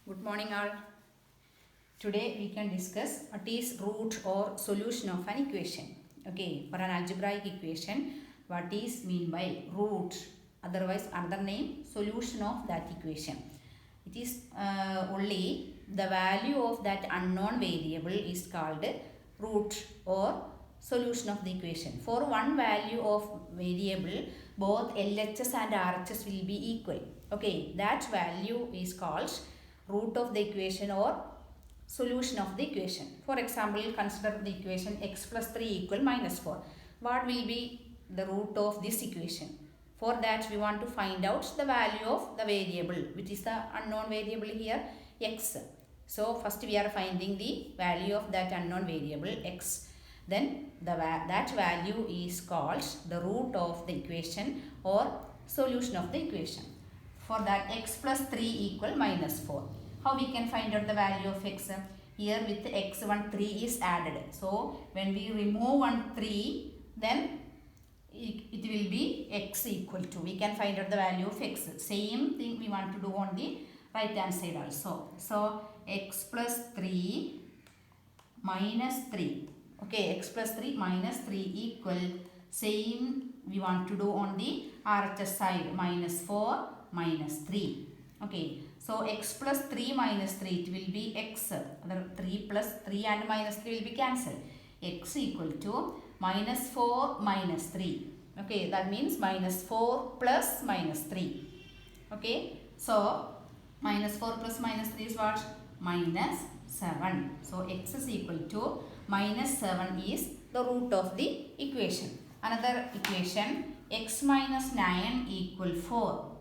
Good morning all. Today we can discuss what is root or solution of an equation. Okay, for an algebraic equation, what is mean by root, otherwise another name solution of that equation. It is only the value of that unknown variable is called root or solution of the equation. For one value of variable, both LHS and RHS will be equal. Okay, that value is called root of the equation or solution of the equation. For example, consider the equation x plus 3 equal minus 4. What will be the root of this equation? For that we want to find out the value of the variable, which is the unknown variable here, x. So first we are finding the value of that unknown variable x. Then that value is called the root of the equation or solution of the equation. For that x plus 3 equal minus 4. How we can find out the value of x? Here with x1 3 is added. So when we remove 1 3, then it will be x equal to. We can find out the value of x. Same thing we want to do on the right hand side also. So x plus 3 minus 3. Okay, x plus 3 minus 3 equal. Same we want to do on the RHS side. Minus 4 minus 3. Okay, so x plus 3 minus 3, it will be x. 3 plus 3 and minus 3 will be cancelled. X equal to minus 4 minus 3. Okay, that means minus 4 plus minus 3. Okay, so minus 4 plus minus 3 is what? Minus 7. So x is equal to minus 7 is the root of the equation. Another equation, x minus 9 equal 4.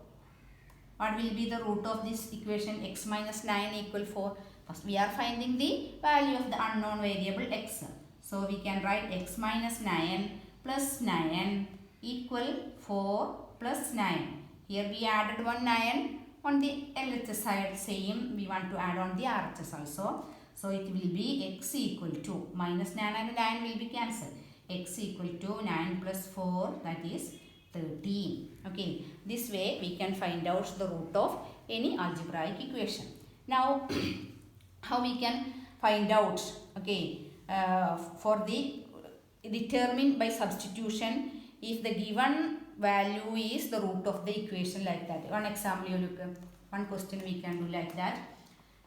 What will be the root of this equation? X minus 9 equal 4. First we are finding the value of the unknown variable x. So we can write x minus 9 plus 9 equal 4 plus 9. Here we added one 9 on the LHS side. Same we want to add on the RHS also. So it will be x equal to minus 9 and 9 will be cancelled. X equal to 9 plus 4, that is 13. Okay, this way we can find out the root of any algebraic equation. Now how we can find out? Okay, for the determine by substitution if the given value is the root of the equation, like that. One example you look, one question we can do like that.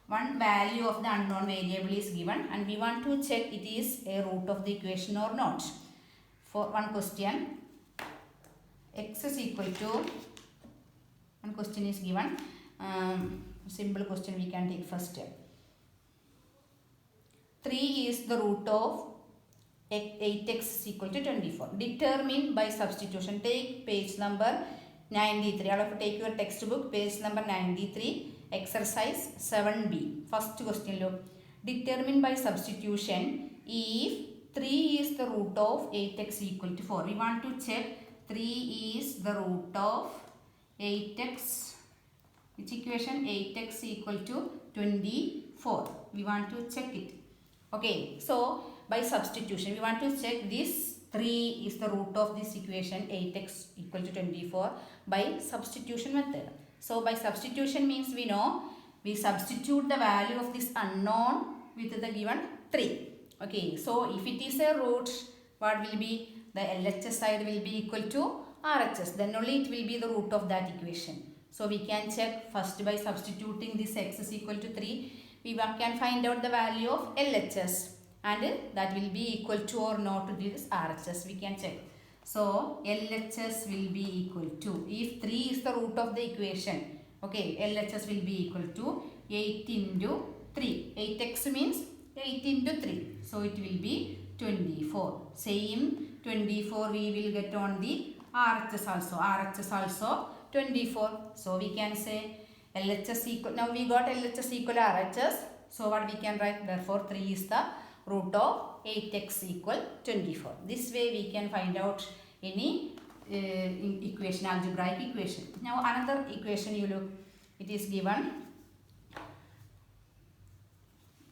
One value of the unknown variable is given and we want to check it is a root of the equation or not. For one question, x is equal to, one question is given, simple question we can take first. 3 is the root of 8x is equal to 24. Determine by substitution. Take page number 93. All of you take your textbook, page number 93, exercise 7b. First question look. Determine by substitution if 3 is the root of 8x equal to 4. We want to check 3 is the root of 8x. Which equation? 8x equal to 24. We want to check it. Okay, so by substitution we want to check this 3 is the root of this equation 8x equal to 24 by substitution method. So by substitution means we know we substitute the value of this unknown with the given 3. Okay, so if it is a root, what will be? The LHS side will be equal to RHS. Then only it will be the root of that equation. So we can check first by substituting this x is equal to 3. We can find out the value of LHS and that will be equal to or not to this RHS. We can check. So LHS will be equal to, if 3 is the root of the equation, okay, LHS will be equal to 8 into 3. 8x means 8 into 3. So it will be 24. Same 24 we will get on the RHS also. RHS also 24. So we can say LHS equal, now we got LHS equal to RHS. So what we can write? Therefore 3 is the root of 8x equal 24. This way we can find out any equation, algebraic equation. Now another equation you look, it is given.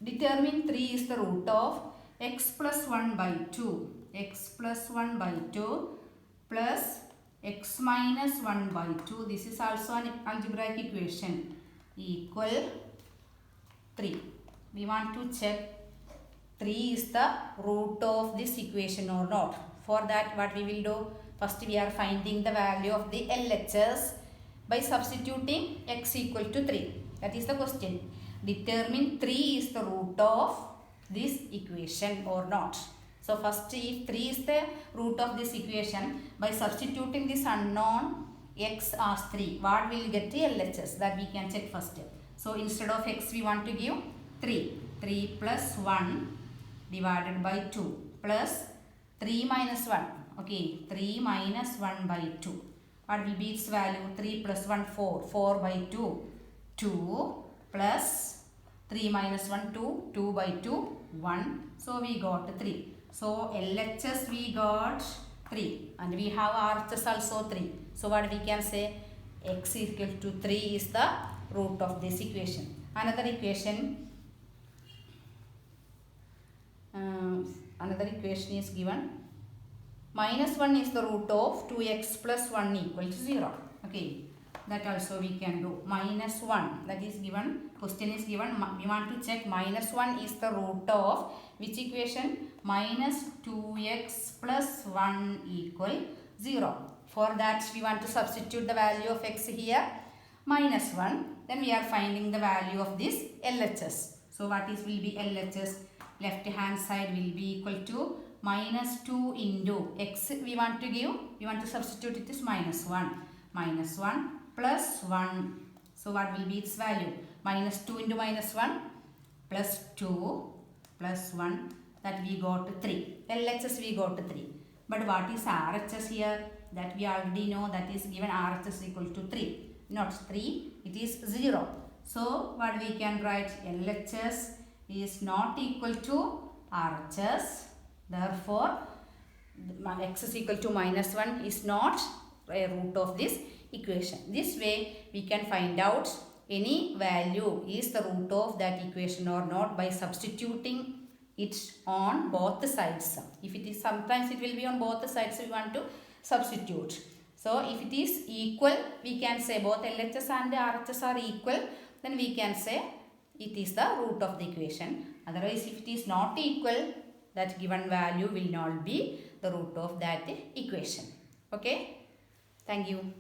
Determine 3 is the root of x plus 1 by 2. X plus 1 by 2 plus x minus 1 by 2. This is also an algebraic equation equal 3. We want to check 3 is the root of this equation or not. For that, what we will do? First, we are finding the value of the LHS by substituting x equal to 3. That is the question. Determine 3 is the root of this equation or not. So first, if 3 is the root of this equation, by substituting this unknown x as 3, what will get the LHS? That we can check first. So instead of x, we want to give 3. 3 plus 1 divided by 2 plus 3 minus 1. Okay, 3 minus 1 by 2. What will be its value? 3 plus 1, 4. 4 by 2, 2 plus 3 minus 1, 2. 2 by 2, 1. So we got 3. So LHS we got 3. And we have RHS also 3. So what we can say? X equal to 3 is the root of this equation. Another equation is given. Minus 1 is the root of 2x plus 1 equal to 0. Okay, that also we can do. Minus 1, that is given. Question is given. We want to check minus 1 is the root of which equation? Minus 2x plus 1 equal 0. For that, we want to substitute the value of x here. Minus 1. Then we are finding the value of this LHS. So what will be LHS? Left hand side will be equal to minus 2 into x we want to give. We want to substitute it as minus 1. Minus 1 plus 1. So what will be its value? Minus 2 into minus 1 plus 2 plus 1. That we got 3. LHS we got 3. But what is RHS here? That we already know, that is given RHS equal to 3. Not 3, it is 0. So what we can write? LHS is not equal to RHS. Therefore, x is equal to minus 1 is not a root of this equation. This way, we can find out any value is the root of that equation or not by substituting it on both the sides. If it is, sometimes it will be on both the sides, we want to substitute. So, if it is equal, we can say both LHS and RHS are equal, then we can say it is the root of the equation. Otherwise, if it is not equal, that given value will not be the root of that equation. Okay, thank you.